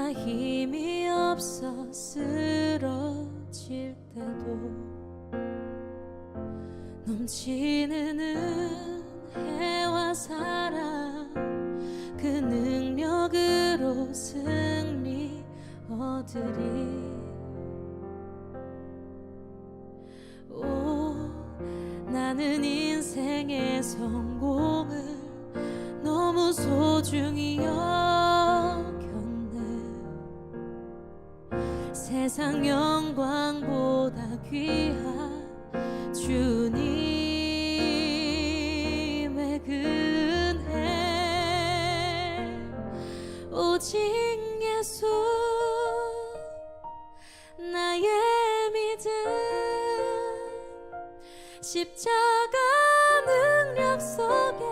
나 힘이 없어 쓰러질 때도 넘치는 은혜와 사랑 그 능력으로 승리 얻으리. 나는 인생의 성공을 너무 소중히 여겼네. 세상 영광보다 귀한 주님의 그 은혜, 오직 예수 나의 믿음, 십자가 능력 속에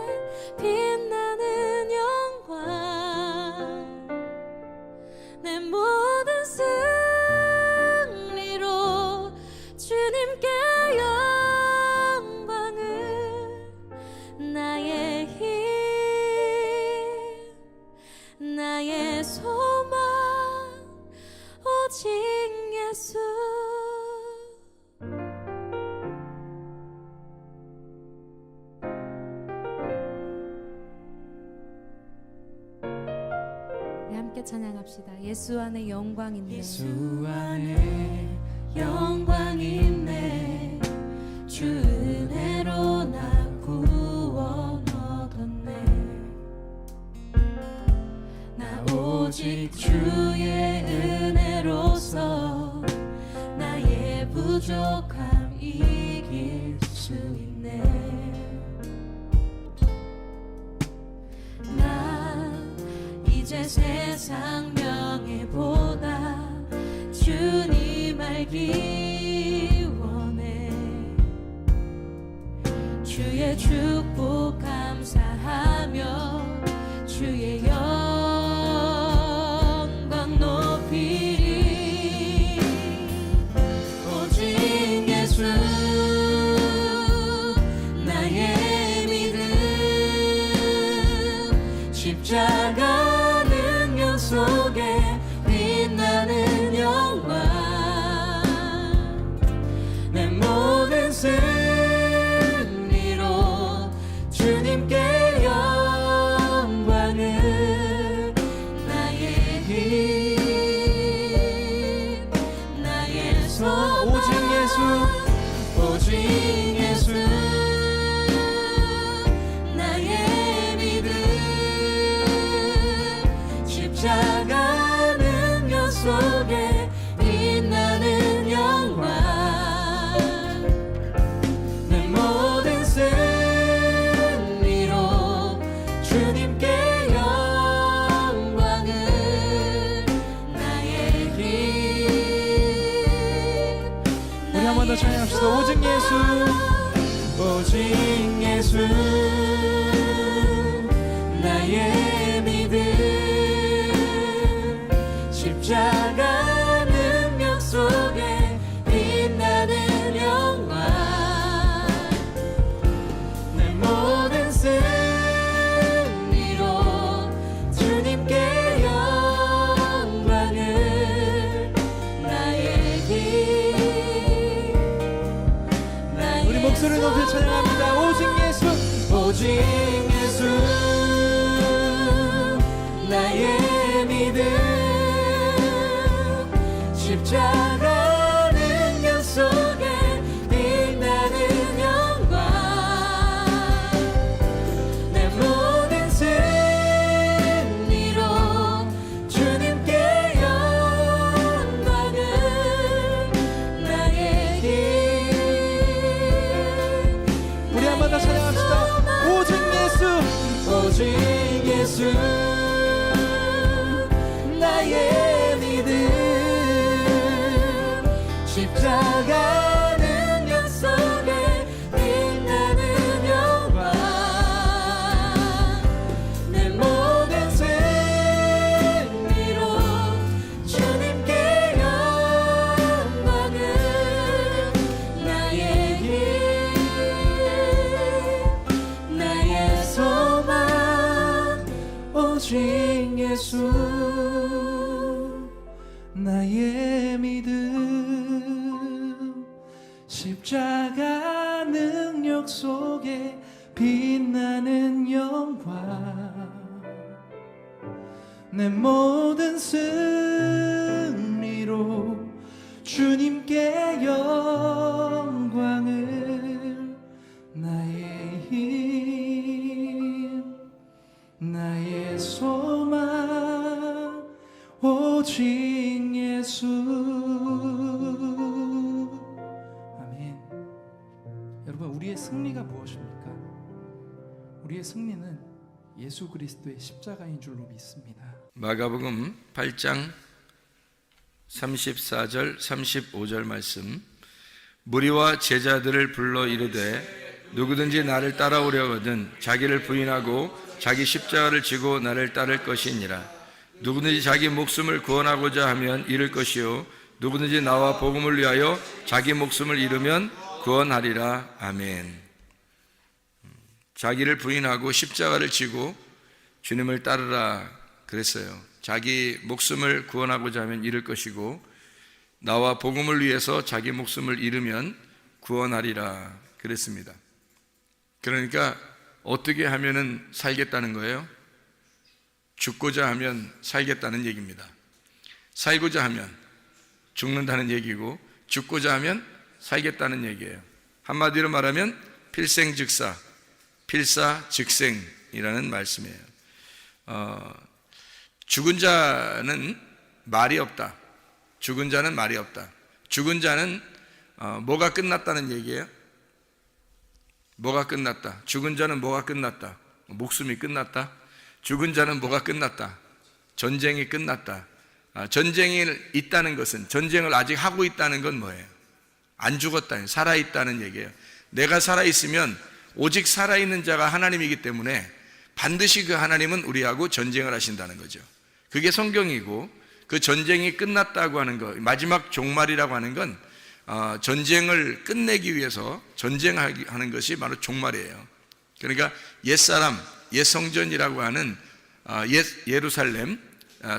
빛나는 영광, 내 모든 승리로 주님께 영광을, 나의 힘, 나의 소망, 오직 예수. 함께 찬양합시다. 예수 안에 영광 있네. 예수 안에 영광 있네. 주 은혜로 나 구원 얻었네. 나 오직 주의 은혜로서 나의 부족함 이길 수 있네. 이제 세상 명예보다 주님 알기 원해. 주의 축복 감사하며 주의 영광 높이리. 오직 예수 나의 믿음, 십자가 속에 빛나는 영광, 내 모든 승리로 주님께 영광을, 나의 힘, 나의 소망, 오직 예수, 오직 예수 나의 믿음, 십자가 능력 속에 빛나는 영광, 내 모든 승리로 주님께 영광을, 나의 힘. 우리 한 번 더 찬양합시다. 오직 예수, 오직 예수 나의 믿음, 십자가 능력 속에 빛나는 영광, 내 모든 승리로 주님께 영광을, 나의 힘. 우리 목소리를 높여 찬양합니다. 오직 예수, 오직 예수 나의 믿음, 십자가 능력 속에 빛나는 영광, 내 모든 승리로 주님께 영광을, 나의 힘. 우리 한 번 더 찬양합시다. 오직 예수, 오직 예수 나의 믿음, 십자가 능력 속에 빛나는 영광, 내 모든 승리로 주님께 영광을, 나의 힘, 나의 소망, 오직 예수. 나의 믿음 십자가 능력 속에 빛나는 영광 내 모든 승리로 주님께 영광을 나의 힘 나의 소망 오직 예수 아멘. 여러분 우리의 승리가 무엇입니까? 우리의 승리는 예수 그리스도의 십자가인 줄로 믿습니다. 마가복음 8장 34절 35절 말씀 무리와 제자들을 불러 이르되 누구든지 나를 따라오려거든 자기를 부인하고 자기 십자가를 지고 나를 따를 것이니라. 누구든지 자기 목숨을 구원하고자 하면 잃을 것이요 누구든지 나와 복음을 위하여 자기 목숨을 잃으면 구원하리라. 아멘. 자기를 부인하고 십자가를 지고 주님을 따르라 그랬어요. 자기 목숨을 구원하고자 하면 잃을 것이고 나와 복음을 위해서 자기 목숨을 잃으면 구원하리라 그랬습니다. 그러니까 어떻게 하면은 살겠다는 거예요? 죽고자 하면 살겠다는 얘기입니다. 살고자 하면 죽는다는 얘기고 죽고자 하면 살겠다는 얘기예요. 한마디로 말하면 필생즉사, 필사즉생이라는 말씀이에요. 죽은 자는 말이 없다. 죽은 자는 말이 없다. 죽은 자는 뭐가 끝났다는 얘기예요? 뭐가 끝났다? 죽은 자는 뭐가 끝났다? 목숨이 끝났다? 죽은 자는 뭐가 끝났다? 전쟁이 끝났다. 전쟁이 있다는 것은 전쟁을 아직 하고 있다는 건 뭐예요? 안 죽었다. 살아있다는 얘기예요. 내가 살아있으면 오직 살아있는 자가 하나님이기 때문에 반드시 그 하나님은 우리하고 전쟁을 하신다는 거죠. 그게 성경이고 그 전쟁이 끝났다고 하는 것, 마지막 종말이라고 하는 건 전쟁을 끝내기 위해서 전쟁하는 것이 바로 종말이에요. 그러니까 옛사람, 옛성전이라고 하는 옛 예루살렘,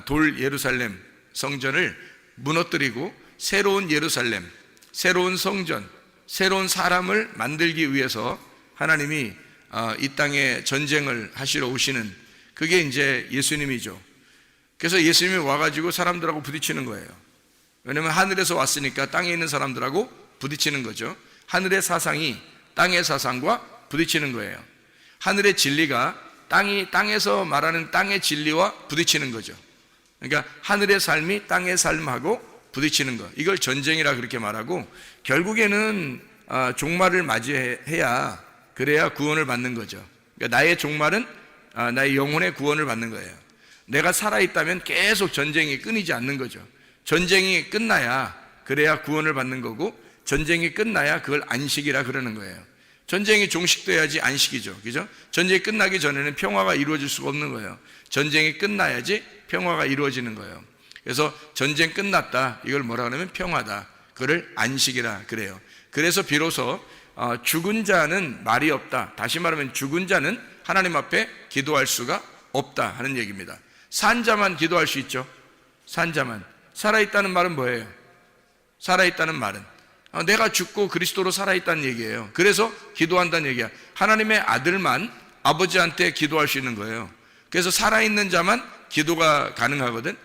돌 예루살렘 성전을 무너뜨리고 새로운 예루살렘, 새로운 성전, 새로운 사람을 만들기 위해서 하나님이 이 땅에 전쟁을 하시러 오시는 그게 이제 예수님이죠. 그래서 예수님이 와가지고 사람들하고 부딪히는 거예요. 왜냐하면 하늘에서 왔으니까 땅에 있는 사람들하고 부딪히는 거죠. 하늘의 사상이 땅의 사상과 부딪히는 거예요. 하늘의 진리가 땅에서 말하는 땅의 진리와 부딪히는 거죠. 그러니까 하늘의 삶이 땅의 삶하고 부딪히는 것, 이걸 전쟁이라 그렇게 말하고 결국에는 종말을 맞이해야 그래야 구원을 받는 거죠. 그러니까 나의 종말은 나의 영혼의 구원을 받는 거예요. 내가 살아있다면 계속 전쟁이 끊이지 않는 거죠. 전쟁이 끝나야 그래야 구원을 받는 거고 전쟁이 끝나야 그걸 안식이라 그러는 거예요. 전쟁이 종식돼야지 안식이죠. 그죠? 전쟁이 끝나기 전에는 평화가 이루어질 수가 없는 거예요. 전쟁이 끝나야지 평화가 이루어지는 거예요. 그래서 전쟁 끝났다, 이걸 뭐라 그러면 평화다, 그걸 안식이라 그래요. 그래서 비로소 죽은 자는 말이 없다, 다시 말하면 죽은 자는 하나님 앞에 기도할 수가 없다 하는 얘기입니다. 산 자만 기도할 수 있죠. 산 자만. 살아있다는 말은 뭐예요? 살아있다는 말은 내가 죽고 그리스도로 살아있다는 얘기예요. 그래서 기도한다는 얘기야. 하나님의 아들만 아버지한테 기도할 수 있는 거예요. 그래서 살아있는 자만 기도가 가능하거든.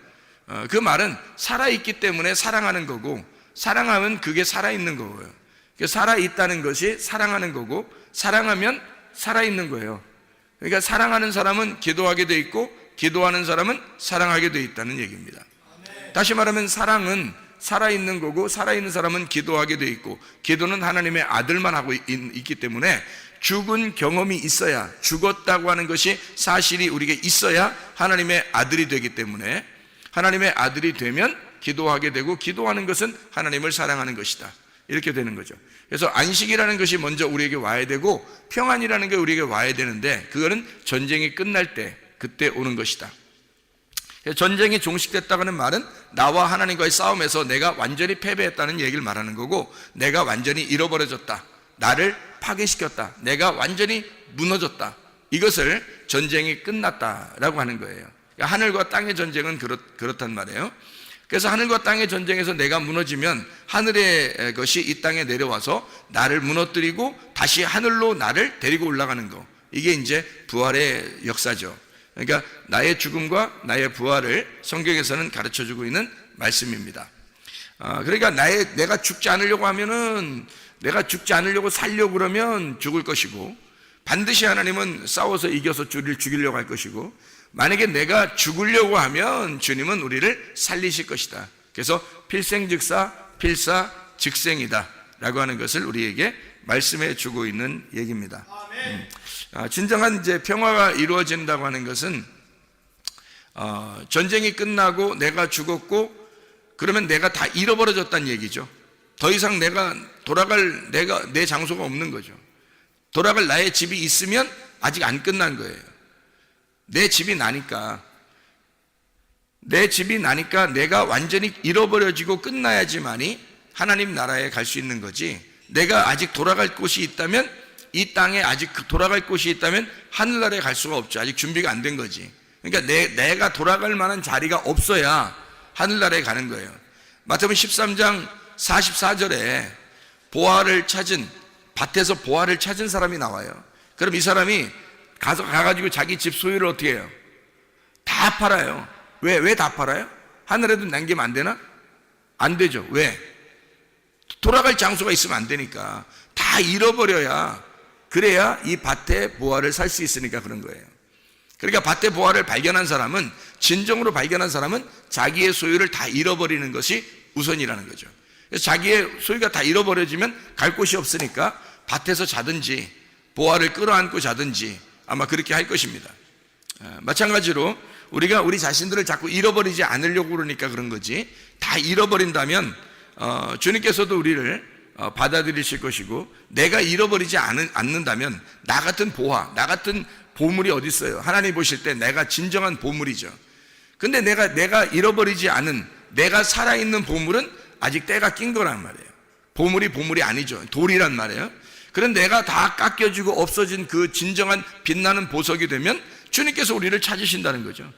그 말은 살아있기 때문에 사랑하는 거고, 사랑하면 그게 살아있는 거고요. 살아있다는 것이 사랑하는 거고, 사랑하면 살아있는 거예요. 그러니까 사랑하는 사람은 기도하게 돼 있고 기도하는 사람은 사랑하게 돼 있다는 얘기입니다. 다시 말하면 사랑은 살아있는 거고 살아있는 사람은 기도하게 돼 있고 기도는 하나님의 아들만 하고 있기 때문에 죽은 경험이 있어야, 죽었다고 하는 것이 사실이 우리에게 있어야 하나님의 아들이 되기 때문에 하나님의 아들이 되면 기도하게 되고 기도하는 것은 하나님을 사랑하는 것이다, 이렇게 되는 거죠. 그래서 안식이라는 것이 먼저 우리에게 와야 되고 평안이라는 게 우리에게 와야 되는데 그거는 전쟁이 끝날 때 그때 오는 것이다. 전쟁이 종식됐다는 말은 나와 하나님과의 싸움에서 내가 완전히 패배했다는 얘기를 말하는 거고, 내가 완전히 잃어버려졌다, 나를 파괴시켰다, 내가 완전히 무너졌다, 이것을 전쟁이 끝났다라고 하는 거예요. 하늘과 땅의 전쟁은 그렇단 말이에요. 그래서 하늘과 땅의 전쟁에서 내가 무너지면 하늘의 것이 이 땅에 내려와서 나를 무너뜨리고 다시 하늘로 나를 데리고 올라가는 거, 이게 이제 부활의 역사죠. 그러니까 나의 죽음과 나의 부활을 성경에서는 가르쳐주고 있는 말씀입니다. 그러니까 내가 죽지 않으려고 하면은, 내가 죽지 않으려고 살려고 그러면 죽을 것이고, 반드시 하나님은 싸워서 이겨서 죽이려고 할 것이고, 만약에 내가 죽으려고 하면 주님은 우리를 살리실 것이다. 그래서 필생즉사 필사즉생이다 라고 하는 것을 우리에게 말씀해 주고 있는 얘기입니다. 진정한 이제 평화가 이루어진다고 하는 것은 전쟁이 끝나고 내가 죽었고 그러면 내가 다 잃어버려졌다는 얘기죠. 더 이상 내가 돌아갈 내 장소가 없는 거죠. 돌아갈 나의 집이 있으면 아직 안 끝난 거예요. 내 집이 나니까 내가 완전히 잃어버려지고 끝나야지만이 하나님 나라에 갈 수 있는 거지, 내가 아직 돌아갈 곳이 있다면, 이 땅에 아직 돌아갈 곳이 있다면 하늘나라에 갈 수가 없죠. 아직 준비가 안 된 거지. 그러니까 내가 돌아갈 만한 자리가 없어야 하늘나라에 가는 거예요. 마태복음 13장 44절에 밭에서 보화를 찾은 사람이 나와요. 그럼 이 사람이 가가지고 자기 집 소유를 어떻게 해요? 다 팔아요. 왜 다 팔아요? 하늘에도 남기면 안 되나? 안 되죠. 왜? 돌아갈 장소가 있으면 안 되니까. 다 잃어버려야, 그래야 이 밭의 보화를 살 수 있으니까 그런 거예요. 그러니까 밭의 보화를 발견한 사람은, 진정으로 발견한 사람은 자기의 소유를 다 잃어버리는 것이 우선이라는 거죠. 그래서 자기의 소유가 다 잃어버려지면 갈 곳이 없으니까 밭에서 자든지 보화를 끌어안고 자든지 아마 그렇게 할 것입니다. 마찬가지로 우리가 우리 자신들을 자꾸 잃어버리지 않으려고 그러니까 그런 거지, 다 잃어버린다면 주님께서도 우리를 받아들이실 것이고, 내가 잃어버리지 않는다면 나 같은 보화, 나 같은 보물이 어디 있어요? 하나님 보실 때 내가 진정한 보물이죠. 근데 내가 잃어버리지 않은, 내가 살아있는 보물은 아직 때가 낀 거란 말이에요. 보물이 아니죠. 돌이란 말이에요. 그런데 내가 다 깎여지고 없어진 그 진정한 빛나는 보석이 되면 주님께서 우리를 찾으신다는 거죠.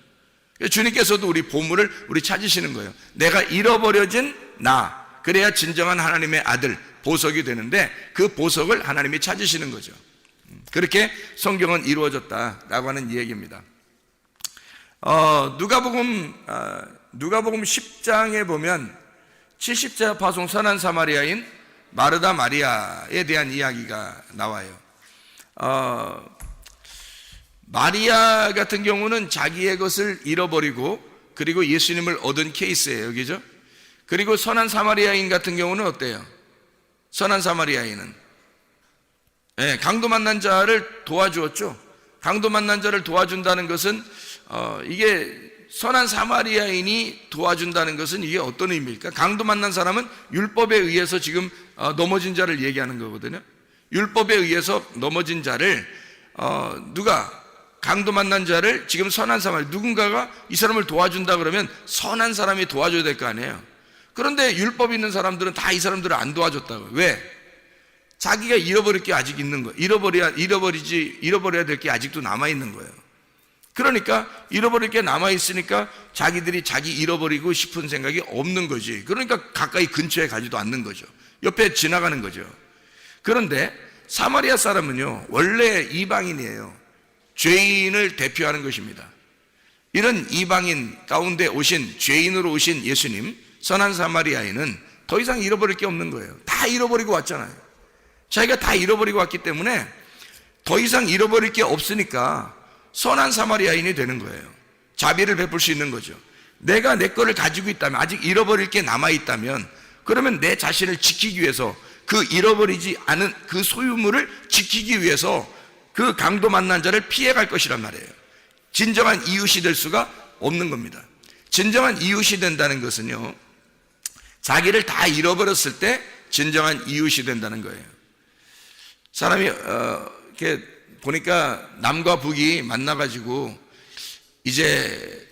주님께서도 우리 보물을 찾으시는 거예요. 내가 잃어버려진 나, 그래야 진정한 하나님의 아들, 보석이 되는데 그 보석을 하나님이 찾으시는 거죠. 그렇게 성경은 이루어졌다라고 하는 이야기입니다. 누가복음 10장에 보면 70자 파송 선한 사마리아인 마르다 마리아에 대한 이야기가 나와요. 마리아 같은 경우는 자기의 것을 잃어버리고 그리고 예수님을 얻은 케이스예요. 그죠? 그리고 선한 사마리아인 같은 경우는 어때요? 선한 사마리아인은 강도 만난 자를 도와주었죠. 강도 만난 자를 도와준다는 것은 이게 선한 사마리아인이 도와준다는 것은 이게 어떤 의미입니까? 강도 만난 사람은 율법에 의해서 지금 넘어진 자를 얘기하는 거거든요. 율법에 의해서 넘어진 자를 강도 만난 자를 지금 선한 사마리아, 누군가가 이 사람을 도와준다 그러면 선한 사람이 도와줘야 될 거 아니에요. 그런데 율법 있는 사람들은 다 이 사람들을 안 도와줬다고요. 왜? 자기가 잃어버릴 게 아직 있는 거예요. 잃어버려야 될 게 아직도 남아있는 거예요. 그러니까 잃어버릴 게 남아있으니까 자기들이 자기 잃어버리고 싶은 생각이 없는 거지. 그러니까 가까이 근처에 가지도 않는 거죠. 옆에 지나가는 거죠. 그런데 사마리아 사람은요, 원래 이방인이에요. 죄인을 대표하는 것입니다. 이런 이방인 가운데 오신, 죄인으로 오신 예수님, 선한 사마리아인은 더 이상 잃어버릴 게 없는 거예요. 다 잃어버리고 왔잖아요. 자기가 다 잃어버리고 왔기 때문에 더 이상 잃어버릴 게 없으니까 선한 사마리아인이 되는 거예요. 자비를 베풀 수 있는 거죠. 내가 내 거를 가지고 있다면, 아직 잃어버릴 게 남아있다면, 그러면 내 자신을 지키기 위해서, 그 잃어버리지 않은 그 소유물을 지키기 위해서 그 강도 만난 자를 피해갈 것이란 말이에요. 진정한 이웃이 될 수가 없는 겁니다. 진정한 이웃이 된다는 것은요, 자기를 다 잃어버렸을 때 진정한 이웃이 된다는 거예요. 사람이 이렇게 보니까 남과 북이 만나가지고 이제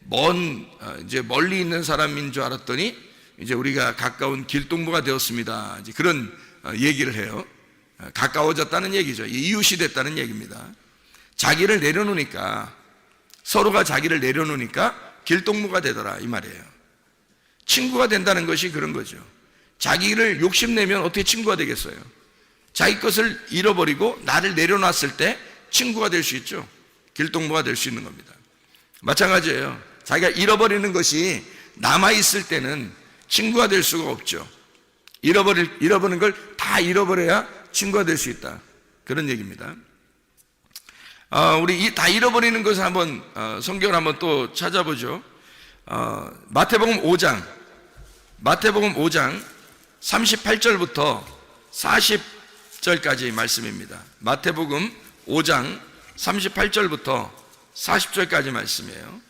멀리 있는 사람인 줄 알았더니 이제 우리가 가까운 길동무가 되었습니다. 이제 그런 얘기를 해요. 가까워졌다는 얘기죠. 이웃이 됐다는 얘기입니다. 자기를 내려놓으니까, 서로가 자기를 내려놓으니까 길동무가 되더라 이 말이에요. 친구가 된다는 것이 그런 거죠. 자기를 욕심내면 어떻게 친구가 되겠어요? 자기 것을 잃어버리고 나를 내려놨을 때 친구가 될 수 있죠. 길동무가 될 수 있는 겁니다. 마찬가지예요. 자기가 잃어버리는 것이 남아있을 때는 친구가 될 수가 없죠. 잃어버린 걸 다 잃어버려야 친구가 될 수 있다. 그런 얘기입니다. 우리 다 잃어버리는 것을 한번 성경을 한번 또 찾아보죠. 마태복음 5장 38절부터 40절까지 말씀입니다. 마태복음 5장 38절부터 40절까지 말씀이에요.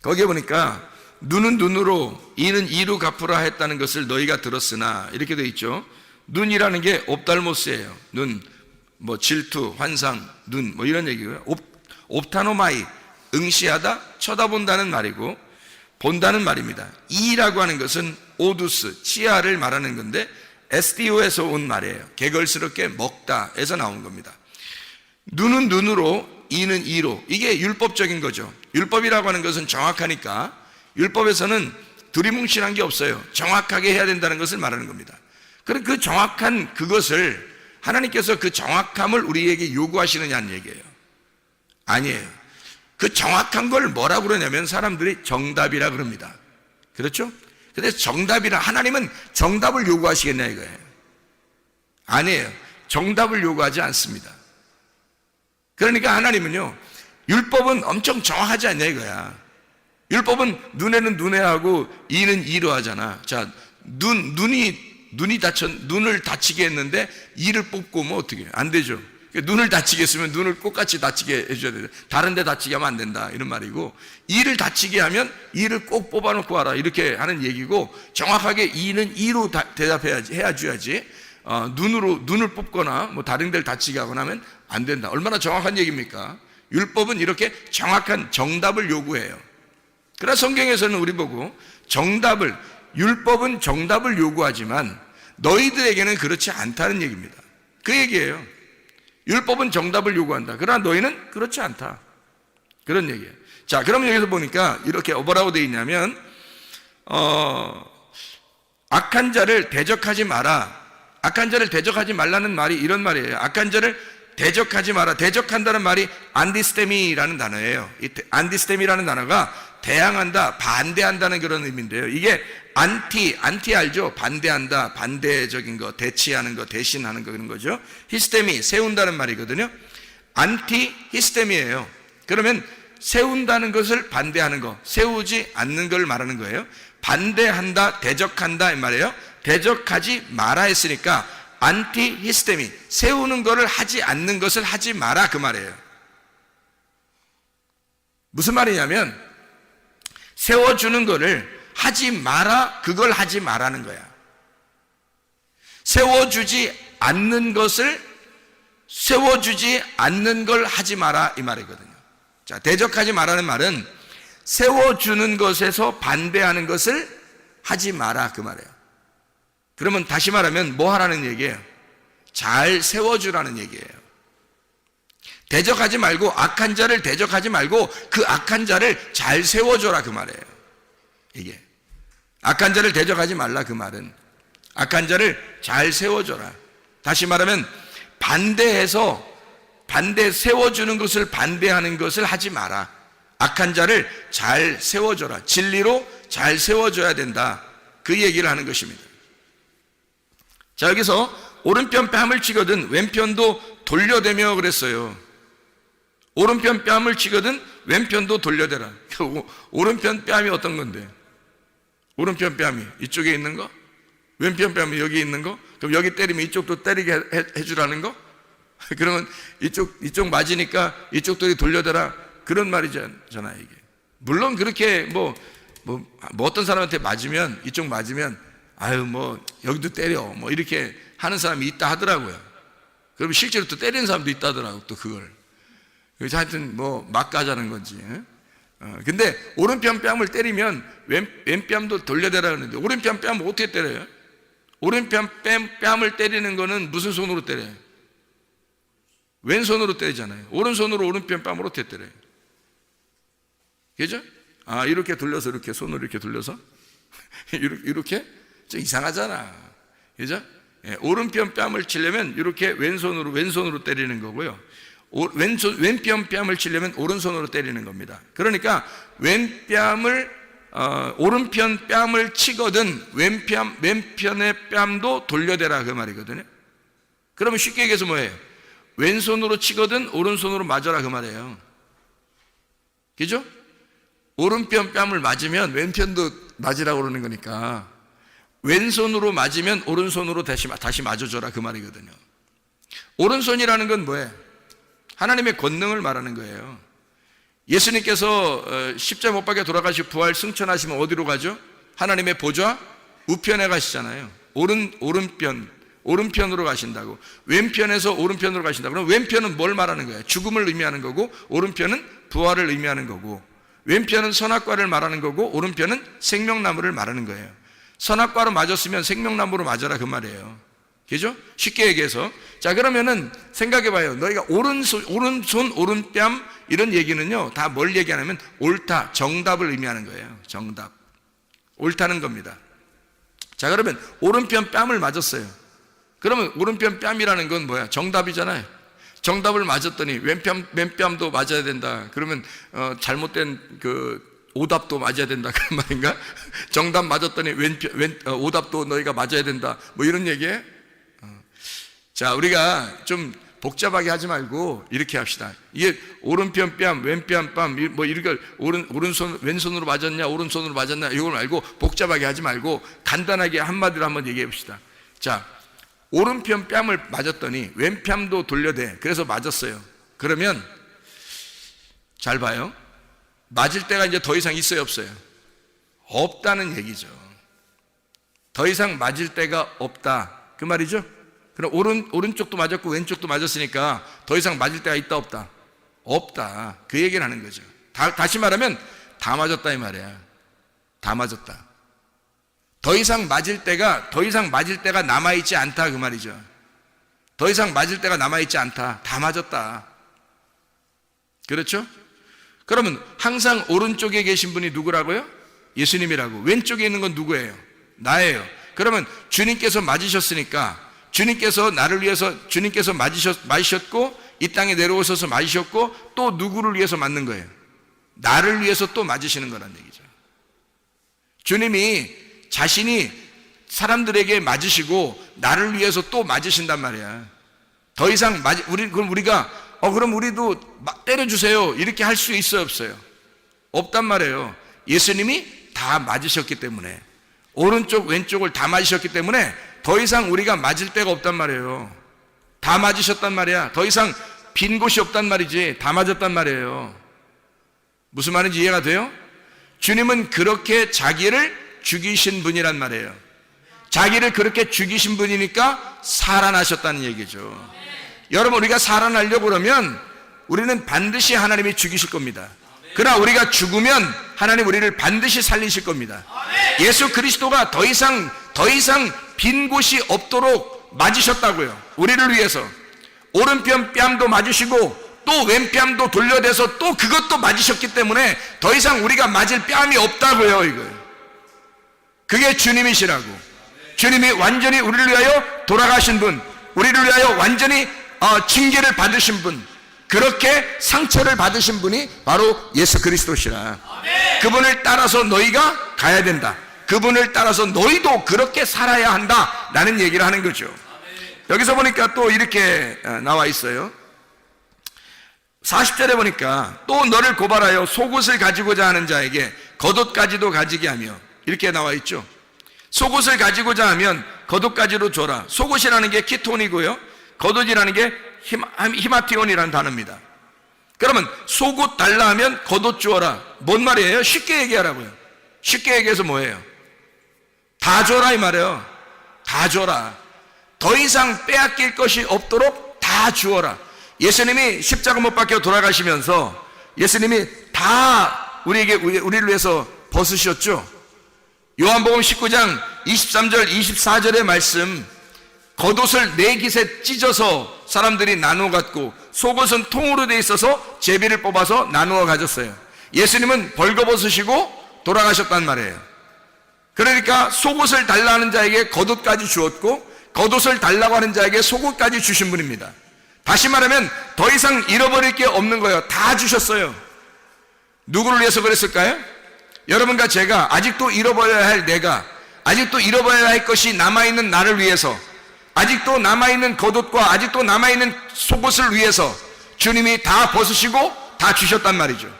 거기에 보니까 눈은 눈으로 이는 이로 갚으라 했다는 것을 너희가 들었으나 이렇게 되어 있죠. 눈이라는 게 옵달모스예요. 눈, 뭐 질투, 환상, 눈, 뭐 이런 얘기고요. 옵타노마이, 응시하다, 쳐다본다는 말이고 본다는 말입니다. 이라고 하는 것은 오두스, 치아를 말하는 건데 SDO에서 온 말이에요. 개걸스럽게 먹다에서 나온 겁니다. 눈은 눈으로, 이는 이로. 이게 율법적인 거죠. 율법이라고 하는 것은 정확하니까 율법에서는 두리뭉실한 게 없어요. 정확하게 해야 된다는 것을 말하는 겁니다. 그럼 그 정확한 그것을 하나님께서 그 정확함을 우리에게 요구하시느냐는 얘기예요. 아니에요. 그 정확한 걸 뭐라고 그러냐면 사람들이 정답이라 그럽니다. 그렇죠? 그래서 정답이라, 하나님은 정답을 요구하시겠냐 이거예요. 아니에요. 정답을 요구하지 않습니다. 그러니까 하나님은요, 율법은 엄청 정확하지 않냐 이거야. 율법은 눈에는 눈에 하고 이는 이로 하잖아. 자, 눈을 다치게 했는데 이를 뽑고 뭐 어떻게 해요? 안 되죠. 눈을 다치게 했으면 눈을 똑같이 다치게 해줘야 돼요. 다른 데 다치게 하면 안 된다 이런 말이고, 이를 다치게 하면 이를 꼭 뽑아놓고 하라 이렇게 하는 얘기고, 정확하게 이는 이로 대답해야지, 해야지. 눈을 뽑거나 뭐 다른 데를 다치게 하거나 하면 안 된다. 얼마나 정확한 얘기입니까? 율법은 이렇게 정확한 정답을 요구해요. 그러나 성경에서는 우리 보고 율법은 정답을 요구하지만 너희들에게는 그렇지 않다는 얘기입니다. 그 얘기예요. 율법은 정답을 요구한다. 그러나 너희는 그렇지 않다. 그런 얘기예요. 자, 그럼 여기서 보니까 이렇게 뭐라고 되어 있냐면, 악한 자를 대적하지 마라. 악한 자를 대적하지 말라는 말이 이런 말이에요. 악한 자를 대적하지 마라. 대적한다는 말이 안디스테미라는 단어예요. 이 안디스테미라는 단어가 대항한다, 반대한다는 그런 의미인데요. 이게 안티 알죠? 반대한다, 반대적인 거, 대치하는 거, 대신하는 거, 그런 거죠. 히스테미, 세운다는 말이거든요. 안티 히스테미예요. 그러면 세운다는 것을 반대하는 거, 세우지 않는 걸 말하는 거예요. 반대한다, 대적한다 이 말이에요. 대적하지 마라 했으니까 안티 히스테미, 세우는 거를 하지 않는 것을 하지 마라 그 말이에요. 무슨 말이냐면 세워주는 거를 하지 마라, 그걸 하지 마라는 거야. 세워주지 않는 걸 하지 마라 이 말이거든요. 자, 대적하지 마라는 말은 세워주는 것에서 반대하는 것을 하지 마라 그 말이에요. 그러면 다시 말하면 뭐 하라는 얘기예요? 잘 세워주라는 얘기예요. 대적하지 말고, 악한 자를 대적하지 말고 그 악한 자를 잘 세워줘라 그 말이에요. 이게 악한 자를 대적하지 말라 그 말은 악한 자를 잘 세워줘라. 다시 말하면 세워주는 것을 반대하는 것을 하지 마라. 악한 자를 잘 세워줘라. 진리로 잘 세워줘야 된다. 그 얘기를 하는 것입니다. 자, 여기서 오른편 뺨을 치거든 왼편도 돌려대며 그랬어요. 오른편 뺨을 치거든 왼편도 돌려대라. 오른편 뺨이 어떤 건데? 오른편 뺨이 이쪽에 있는 거? 왼편 뺨이 여기 있는 거? 그럼 여기 때리면 이쪽도 때리게 해주라는 거? 그러면 이쪽 맞으니까 이쪽도 돌려대라. 그런 말이잖아요, 이게. 물론 그렇게 뭐 어떤 사람한테 맞으면, 이쪽 맞으면, 아유, 여기도 때려. 이렇게 하는 사람이 있다 하더라고요. 그럼 실제로 또 때리는 사람도 있다 하더라고요, 또 그걸. 그래서 하여튼 막 가자는 건지. 근데 오른편 뺨을 때리면 왼뺨도 돌려대라 하는데, 오른편 뺨을 어떻게 때려요? 오른편 뺨을 때리는 거는 무슨 손으로 때려요? 왼손으로 때리잖아요. 오른손으로 오른편 뺨을 어떻게 때려요? 그죠? 이렇게 돌려서, 이렇게 손으로 이렇게 돌려서 이렇게? 좀 이상하잖아. 그죠? 예, 오른편 뺨을 치려면 이렇게 왼손으로 때리는 거고요. 왼편 뺨을 치려면 오른손으로 때리는 겁니다. 그러니까 오른편 뺨을 치거든 왼편의 뺨도 돌려대라 그 말이거든요. 그러면 쉽게 얘기해서 뭐예요? 왼손으로 치거든 오른손으로 맞아라 그 말이에요. 그죠? 오른편 뺨을 맞으면 왼편도 맞으라고 그러는 거니까 왼손으로 맞으면 오른손으로 다시 맞아줘라 그 말이거든요. 오른손이라는 건 뭐예요? 하나님의 권능을 말하는 거예요. 예수님께서 십자가 못 박혀 돌아가시고 부활 승천하시면 어디로 가죠? 하나님의 보좌 우편에 가시잖아요. 오른편으로 가신다고. 왼편에서 오른편으로 가신다고. 그럼 왼편은 뭘 말하는 거예요? 죽음을 의미하는 거고, 오른편은 부활을 의미하는 거고, 왼편은 선악과를 말하는 거고, 오른편은 생명나무를 말하는 거예요. 선악과로 맞았으면 생명나무로 맞아라 그 말이에요. 그죠? 쉽게 얘기해서. 자, 그러면은 생각해봐요. 너희가 오른손, 오른뺨 이런 얘기는요 다 뭘 얘기하냐면 옳다, 정답을 의미하는 거예요. 정답, 옳다는 겁니다. 자, 그러면 오른편 뺨을 맞았어요. 그러면 오른편 뺨이라는 건 뭐야? 정답이잖아요. 정답을 맞았더니 왼뺨도 맞아야 된다. 그러면 잘못된 오답도 맞아야 된다 그런 말인가? 정답 맞았더니 오답도 너희가 맞아야 된다 뭐 이런 얘기예요? 자, 우리가 좀 복잡하게 하지 말고 이렇게 합시다. 이게 오른편 뺨, 왼편 뺨 뭐 이렇게 왼손으로 맞았냐 오른손으로 맞았냐 이걸 말고 복잡하게 하지 말고 간단하게 한마디로 한번 얘기해 봅시다. 자, 오른편 뺨을 맞았더니 왼편도 돌려대. 그래서 맞았어요. 그러면 잘 봐요. 맞을 때가 이제 더 이상 있어요 없어요? 없다는 얘기죠. 더 이상 맞을 때가 없다 그 말이죠. 그럼 오른쪽도 맞았고 왼쪽도 맞았으니까 더 이상 맞을 때가 있다 없다? 없다 그 얘기를 하는 거죠. 다시 말하면 다 맞았다 이 말이야. 다 맞았다. 더 이상 맞을 때가 남아있지 않다 그 말이죠. 더 이상 맞을 때가 남아있지 않다. 다 맞았다. 그렇죠? 그러면 항상 오른쪽에 계신 분이 누구라고요? 예수님이라고. 왼쪽에 있는 건 누구예요? 나예요. 그러면 주님께서 맞으셨으니까 주님께서 나를 위해서 주님께서 맞으셨고 이 땅에 내려오셔서 맞으셨고 또 누구를 위해서 맞는 거예요? 나를 위해서 또 맞으시는 거란 얘기죠. 주님이 자신이 사람들에게 맞으시고 나를 위해서 또 맞으신단 말이야. 더 이상 그럼 우리가 그럼 우리도 때려주세요 이렇게 할 수 있어요 없어요? 없단 말이에요. 예수님이 다 맞으셨기 때문에 오른쪽 왼쪽을 다 맞으셨기 때문에 더 이상 우리가 맞을 데가 없단 말이에요. 다 맞으셨단 말이야. 더 이상 빈 곳이 없단 말이지. 다 맞았단 말이에요. 무슨 말인지 이해가 돼요? 주님은 그렇게 자기를 죽이신 분이란 말이에요. 자기를 그렇게 죽이신 분이니까 살아나셨다는 얘기죠. 여러분, 우리가 살아나려고 그러면 우리는 반드시 하나님이 죽이실 겁니다. 그러나 우리가 죽으면 하나님 우리를 반드시 살리실 겁니다. 예수 그리스도가 더 이상 빈 곳이 없도록 맞으셨다고요. 우리를 위해서 오른편 뺨도 맞으시고 또 왼뺨도 돌려대서 또 그것도 맞으셨기 때문에 더 이상 우리가 맞을 뺨이 없다고요. 이거예요. 그게 주님이시라고. 주님이 완전히 우리를 위하여 돌아가신 분, 우리를 위하여 완전히 징계를 받으신 분, 그렇게 상처를 받으신 분이 바로 예수 그리스도시라. 그분을 따라서 너희가 가야 된다. 그분을 따라서 너희도 그렇게 살아야 한다 라는 얘기를 하는 거죠. 여기서 보니까 또 이렇게 나와 있어요. 40절에 보니까 또 너를 고발하여 속옷을 가지고자 하는 자에게 겉옷까지도 가지게 하며 이렇게 나와 있죠. 속옷을 가지고자 하면 겉옷까지도 줘라. 속옷이라는 게 키톤이고요, 겉옷이라는 게 히마티온이라는 단어입니다. 그러면 속옷 달라 하면 겉옷 주어라. 뭔 말이에요? 쉽게 얘기하라고요. 쉽게 얘기해서 뭐예요? 다 줘라 이 말이에요. 다 줘라. 더 이상 빼앗길 것이 없도록 다 주어라. 예수님이 십자가 못 박혀 돌아가시면서 예수님이 다 우리를 위해서 벗으셨죠. 요한복음 19장 23절 24절의 말씀, 겉옷을 4깃에 찢어서 사람들이 나누어 갖고 속옷은 통으로 돼 있어서 제비를 뽑아서 나누어 가졌어요. 예수님은 벌거벗으시고 돌아가셨단 말이에요. 그러니까 속옷을 달라 하는 자에게 겉옷까지 주었고 겉옷을 달라고 하는 자에게 속옷까지 주신 분입니다. 다시 말하면 더 이상 잃어버릴 게 없는 거예요. 다 주셨어요. 누구를 위해서 그랬을까요? 여러분과 제가 아직도 잃어버려야 할 내가, 아직도 잃어버려야 할 것이 남아있는 나를 위해서, 아직도 남아있는 겉옷과 아직도 남아있는 속옷을 위해서 주님이 다 벗으시고 다 주셨단 말이죠.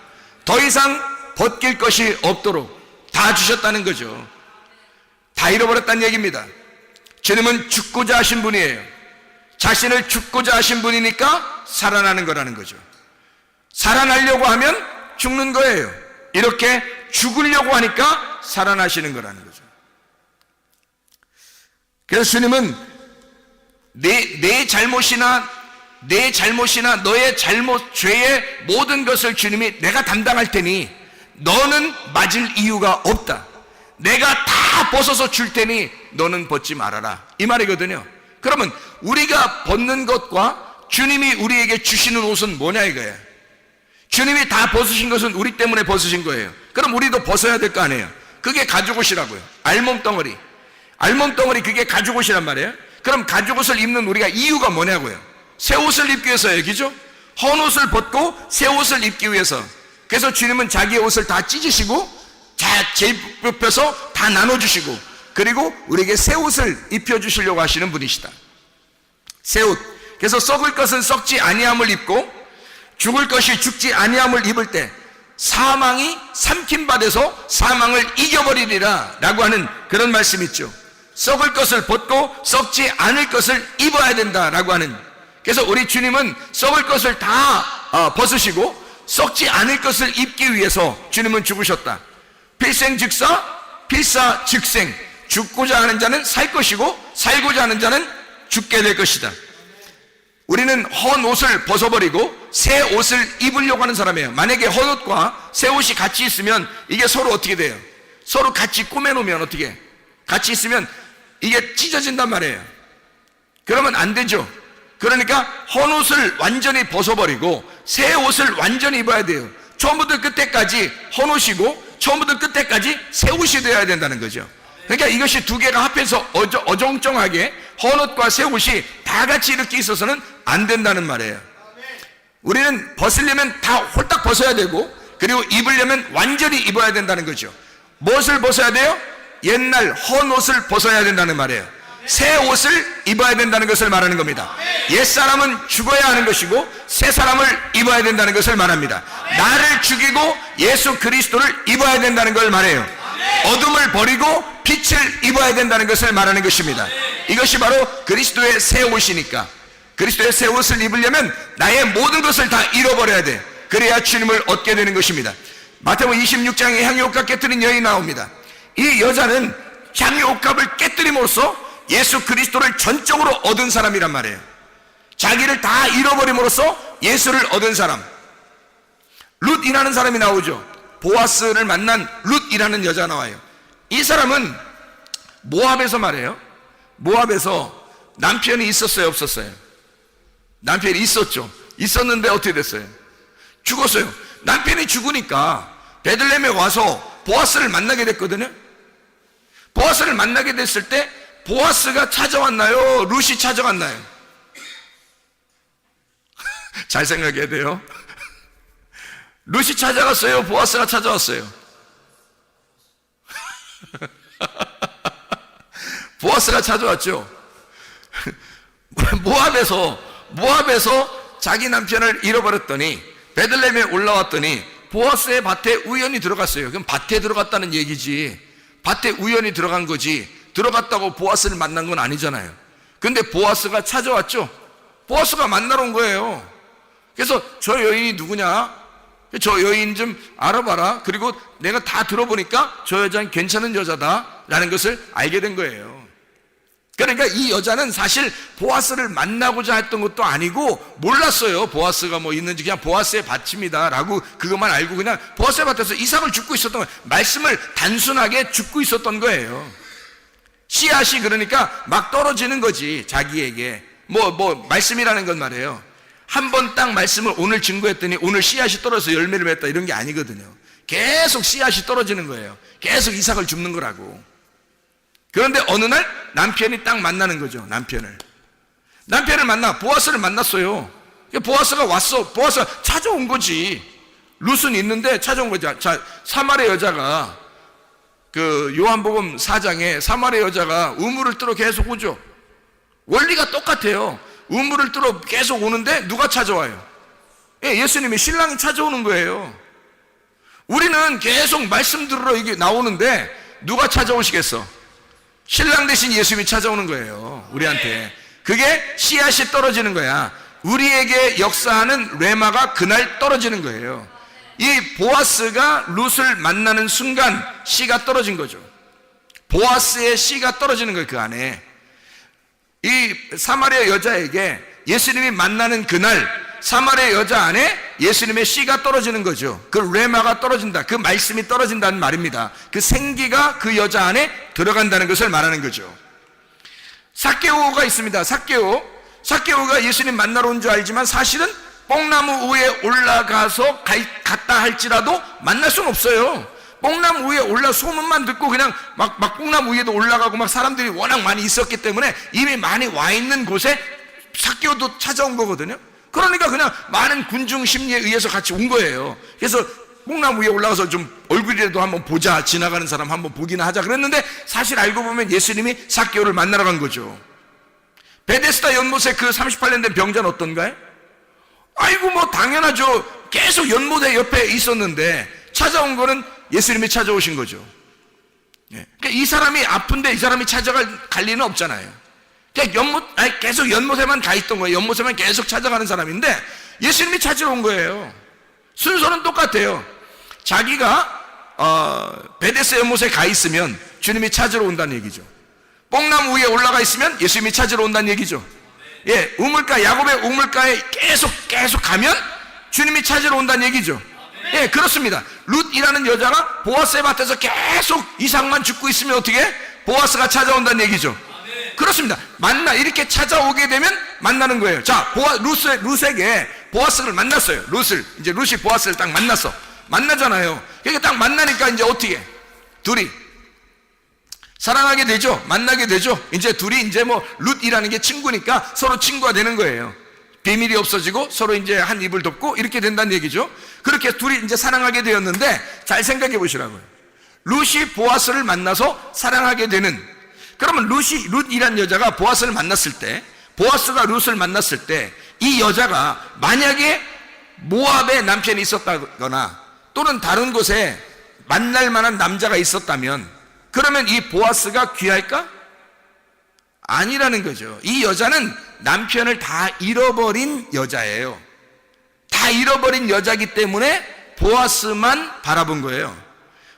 더 이상 벗길 것이 없도록 다 주셨다는 거죠. 다 잃어버렸다는 얘기입니다. 주님은 죽고자 하신 분이에요. 자신을 죽고자 하신 분이니까 살아나는 거라는 거죠. 살아나려고 하면 죽는 거예요. 이렇게 죽으려고 하니까 살아나시는 거라는 거죠. 그래서 주님은 내 잘못이나 너의 잘못, 죄의 모든 것을 주님이 내가 담당할 테니 너는 맞을 이유가 없다. 내가 다 벗어서 줄 테니 너는 벗지 말아라. 이 말이거든요. 그러면 우리가 벗는 것과 주님이 우리에게 주시는 옷은 뭐냐 이거예요. 주님이 다 벗으신 것은 우리 때문에 벗으신 거예요. 그럼 우리도 벗어야 될 거 아니에요. 그게 가죽옷이라고요. 알몸덩어리. 알몸덩어리 그게 가죽옷이란 말이에요. 그럼 가죽옷을 입는 우리가 이유가 뭐냐고요. 새 옷을 입기 위해서 얘기죠. 헌 옷을 벗고 새 옷을 입기 위해서. 그래서 주님은 자기의 옷을 다 찢으시고 재입혀서 다 나눠주시고 그리고 우리에게 새 옷을 입혀주시려고 하시는 분이시다. 새 옷. 그래서 썩을 것은 썩지 아니함을 입고 죽을 것이 죽지 아니함을 입을 때 사망이 삼킴받아서 사망을 이겨버리리라 라고 하는 그런 말씀이 있죠. 썩을 것을 벗고 썩지 않을 것을 입어야 된다라고 하는. 그래서 우리 주님은 썩을 것을 다 벗으시고 썩지 않을 것을 입기 위해서 주님은 죽으셨다. 필생즉사, 필사즉생. 죽고자 하는 자는 살 것이고 살고자 하는 자는 죽게 될 것이다. 우리는 헌 옷을 벗어버리고 새 옷을 입으려고 하는 사람이에요. 만약에 헌 옷과 새 옷이 같이 있으면 이게 서로 어떻게 돼요? 서로 같이 꾸며놓으면 어떻게? 같이 있으면 이게 찢어진단 말이에요. 그러면 안 되죠. 그러니까 헌 옷을 완전히 벗어버리고 새 옷을 완전히 입어야 돼요. 처음부터 끝에까지 헌 옷이고 처음부터 끝에까지 새 옷이 되어야 된다는 거죠. 그러니까 이것이 두 개가 합해서 어정쩡하게 헌 옷과 새 옷이 다 같이 이렇게 있어서는 안 된다는 말이에요. 우리는 벗으려면 다 홀딱 벗어야 되고 그리고 입으려면 완전히 입어야 된다는 거죠. 무엇을 벗어야 돼요? 옛날 헌 옷을 벗어야 된다는 말이에요. 새 옷을 입어야 된다는 것을 말하는 겁니다. 옛사람은 죽어야 하는 것이고 새 사람을 입어야 된다는 것을 말합니다. 나를 죽이고 예수 그리스도를 입어야 된다는 걸 말해요. 어둠을 버리고 빛을 입어야 된다는 것을 말하는 것입니다. 이것이 바로 그리스도의 새 옷이니까. 그리스도의 새 옷을 입으려면 나의 모든 것을 다 잃어버려야 돼. 그래야 주님을 얻게 되는 것입니다. 마태복음 26장에 향유옥합 깨뜨린 여인이 나옵니다. 이 여자는 향유옥합을 깨뜨림으로써 예수 그리스도를 전적으로 얻은 사람이란 말이에요. 자기를 다 잃어버림으로써 예수를 얻은 사람. 룻이라는 사람이 나오죠. 보아스를 만난 룻이라는 여자 나와요. 이 사람은 모압에서 말해요. 모압에서 남편이 있었어요, 없었어요? 남편이 있었죠. 있었는데 어떻게 됐어요? 죽었어요. 남편이 죽으니까 베들레헴에 와서 보아스를 만나게 됐거든요. 보아스를 만나게 됐을 때 보아스가 찾아왔나요? 룻이 찾아왔나요? 잘 생각해야 돼요. 룻이 찾아갔어요? 보아스가 찾아왔어요? 보아스가 찾아왔죠. 모압에서 자기 남편을 잃어버렸더니 베들레헴에 올라왔더니 보아스의 밭에 우연히 들어갔어요. 그럼 밭에 들어갔다는 얘기지. 밭에 우연히 들어간 거지. 들어갔다고 보아스를 만난 건 아니잖아요. 근데 보아스가 찾아왔죠. 보아스가 만나러 온 거예요. 그래서 저 여인이 누구냐? 저 여인 좀 알아봐라. 그리고 내가 다 들어보니까 저 여자는 괜찮은 여자다라는 것을 알게 된 거예요. 그러니까 이 여자는 사실 보아스를 만나고자 했던 것도 아니고 몰랐어요. 보아스가 뭐 있는지. 그냥 보아스의 밭입니다 라고 그것만 알고 그냥 보아스의 밭에서 이삭을 줍고 있었던 거예요. 말씀을 단순하게 줍고 있었던 거예요. 씨앗이 그러니까 막 떨어지는 거지. 자기에게 말씀이라는 건 말이에요. 한 번 딱 말씀을 오늘 증거했더니 오늘 씨앗이 떨어져서 열매를 맺다 이런 게 아니거든요. 계속 씨앗이 떨어지는 거예요. 계속 이삭을 줍는 거라고. 그런데 어느 날 남편이 딱 만나는 거죠. 남편을 만나 보아스를 만났어요. 보아스가 왔어. 보아스가 찾아온 거지. 룻은 있는데 찾아온 거죠. 자, 사마리아 여자가 그 요한복음 4장에 사마리아 여자가 우물을 뜨러 계속 오죠. 원리가 똑같아요. 우물을 뜨러 계속 오는데 누가 찾아와요? 예수님이 신랑이 찾아오는 거예요. 우리는 계속 말씀 들으러 이게 나오는데 누가 찾아오시겠어? 신랑 대신 예수님이 찾아오는 거예요. 우리한테. 그게 씨앗이 떨어지는 거야. 우리에게 역사하는 레마가 그날 떨어지는 거예요. 이 보아스가 룻을 만나는 순간 씨가 떨어진 거죠. 보아스의 씨가 떨어지는 거예요. 그 안에. 이 사마리아 여자에게 예수님이 만나는 그날 사마리아 여자 안에 예수님의 씨가 떨어지는 거죠. 그 레마가 떨어진다. 그 말씀이 떨어진다는 말입니다. 그 생기가 그 여자 안에 들어간다는 것을 말하는 거죠. 삭개오가 있습니다. 삭개오가 예수님 만나러 온 줄 알지만 사실은 뽕나무 위에 올라가서 갔다 할지라도 만날 수는 없어요. 뽕나무 위에 소문만 듣고 그냥 막 뽕나무 위에도 올라가고 막 사람들이 워낙 많이 있었기 때문에 이미 많이 와 있는 곳에 삭개오도 찾아온 거거든요. 그러니까 그냥 많은 군중 심리에 의해서 같이 온 거예요. 그래서 뽕나무 위에 올라가서 좀 얼굴이라도 한번 보자, 지나가는 사람 한번 보기나 하자 그랬는데 사실 알고 보면 예수님이 삭개오를 만나러 간 거죠. 베데스다 연못에 그 38년 된 병자는 어떤가요? 아이고 뭐 당연하죠. 계속 연못에 옆에 있었는데 찾아온 거는 예수님이 찾아오신 거죠. 그러니까 이 사람이 아픈데 이 사람이 찾아갈 리는 없잖아요. 그냥 계속 연못에만 가 있던 거예요. 연못에만 계속 찾아가는 사람인데 예수님이 찾으러 온 거예요. 순서는 똑같아요. 자기가 베데스다 연못에 가 있으면 주님이 찾으러 온다는 얘기죠. 뽕나무 위에 올라가 있으면 예수님이 찾으러 온다는 얘기죠. 우물가, 야곱의 우물가에 계속 가면 주님이 찾으러 온다는 얘기죠. 그렇습니다. 룻이라는 여자가 보아스의 밭에서 계속 이삭만 죽고 있으면 어떻게? 보아스가 찾아온다는 얘기죠. 그렇습니다. 이렇게 찾아오게 되면 만나는 거예요. 자, 룻에게 보아스를 만났어요. 룻이 보아스를 딱 만나잖아요. 그러니까 딱 만나니까 이제 어떻게? 둘이 사랑하게 되죠. 만나게 되죠. 이제 둘이 이제 뭐 룻이라는 게 친구니까 서로 친구가 되는 거예요. 비밀이 없어지고 서로 이제 한 입을 덮고 이렇게 된다는 얘기죠. 그렇게 둘이 이제 사랑하게 되었는데 잘 생각해 보시라고요. 룻이 보아스를 만나서 사랑하게 되는, 그러면 룻이란 여자가 보아스를 만났을 때, 보아스가 룻을 만났을 때 이 여자가 만약에 모압의 남편이 있었다거나 또는 다른 곳에 만날 만한 남자가 있었다면 그러면 이 보아스가 귀할까? 아니라는 거죠. 이 여자는 남편을 다 잃어버린 여자예요. 다 잃어버린 여자이기 때문에 보아스만 바라본 거예요.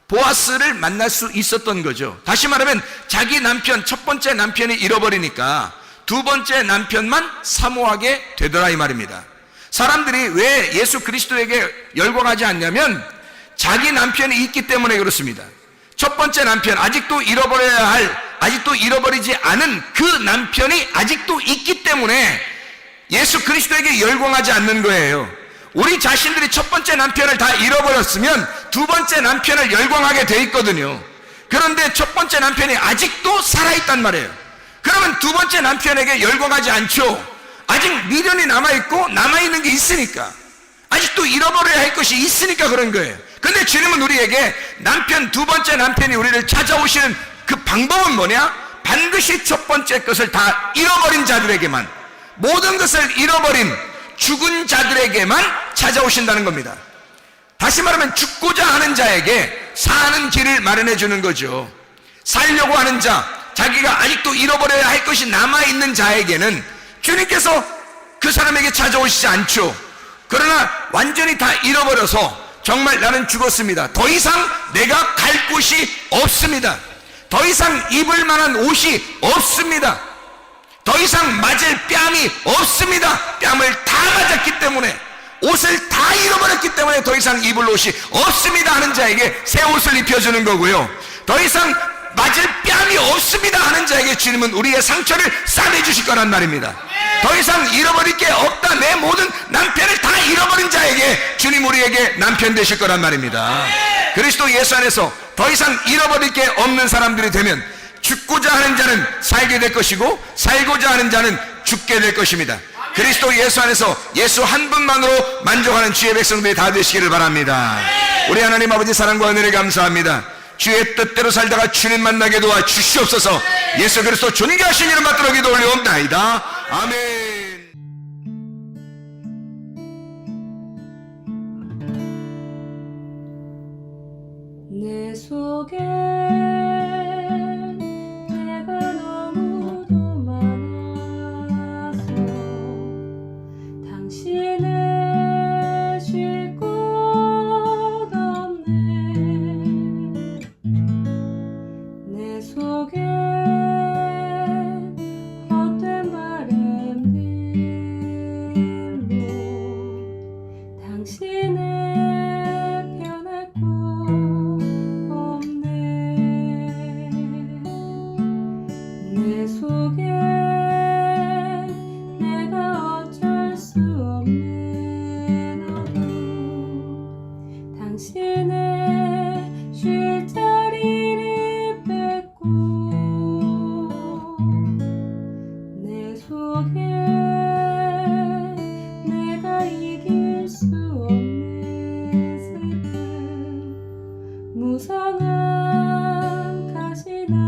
보아스를 만날 수 있었던 거죠. 다시 말하면 자기 남편, 첫 번째 남편이 잃어버리니까 두 번째 남편만 사모하게 되더라 이 말입니다. 사람들이 왜 예수 그리스도에게 열광하지 않냐면 자기 남편이 있기 때문에 그렇습니다. 첫 번째 남편, 아직도 잃어버리지 않은 그 남편이 아직도 있기 때문에 예수 그리스도에게 열광하지 않는 거예요. 우리 자신들이 첫 번째 남편을 다 잃어버렸으면 두 번째 남편을 열광하게 돼 있거든요. 그런데 첫 번째 남편이 아직도 살아있단 말이에요. 그러면 두 번째 남편에게 열광하지 않죠. 아직 미련이 남아있고 남아있는 게 있으니까, 아직도 잃어버려야 할 것이 있으니까 그런 거예요. 근데 주님은 우리에게 두 번째 남편이 우리를 찾아오시는 그 방법은 뭐냐? 반드시 첫 번째 것을 다 잃어버린 자들에게만, 모든 것을 잃어버린 죽은 자들에게만 찾아오신다는 겁니다. 다시 말하면 죽고자 하는 자에게 사는 길을 마련해 주는 거죠. 살려고 하는 자, 자기가 아직도 잃어버려야 할 것이 남아있는 자에게는 주님께서 그 사람에게 찾아오시지 않죠. 그러나 완전히 다 잃어버려서 정말 나는 죽었습니다, 더 이상 내가 갈 곳이 없습니다, 더 이상 입을 만한 옷이 없습니다, 더 이상 맞을 뺨이 없습니다, 뺨을 다 맞았기 때문에, 옷을 다 잃어버렸기 때문에 더 이상 입을 옷이 없습니다 하는 자에게 새 옷을 입혀주는 거고요, 더 이상 맞을 뺨이 없습니다 하는 자에게 주님은 우리의 상처를 싸매주실 거란 말입니다. 더 이상 잃어버릴 게 없다, 내 모든 남편을 다 잃어버린 자에게 주님 우리에게 남편 되실 거란 말입니다. 그리스도 예수 안에서 더 이상 잃어버릴 게 없는 사람들이 되면 죽고자 하는 자는 살게 될 것이고 살고자 하는 자는 죽게 될 것입니다. 그리스도 예수 안에서 예수 한 분만으로 만족하는 주의 백성들이 다 되시기를 바랍니다. 우리 하나님 아버지 사랑과 은혜를 감사합니다. 주의 뜻대로 살다가 주님 만나게 도와 주시옵소서. 예수 그리스도 존귀하신 이름 받들어 기도 올려옵나이다. 아멘. 내 속에 내가 너무도 많아서 당신을 쉴 곳 없네. 내 속에 헛된 바램들로 당신을 변할 곳 내 속에 내가 어쩔 수 없는 어둠 당신의 쉴 자리를 뺏고 내 속에 내가 이길 수 없는 슬픔 무성한 가시나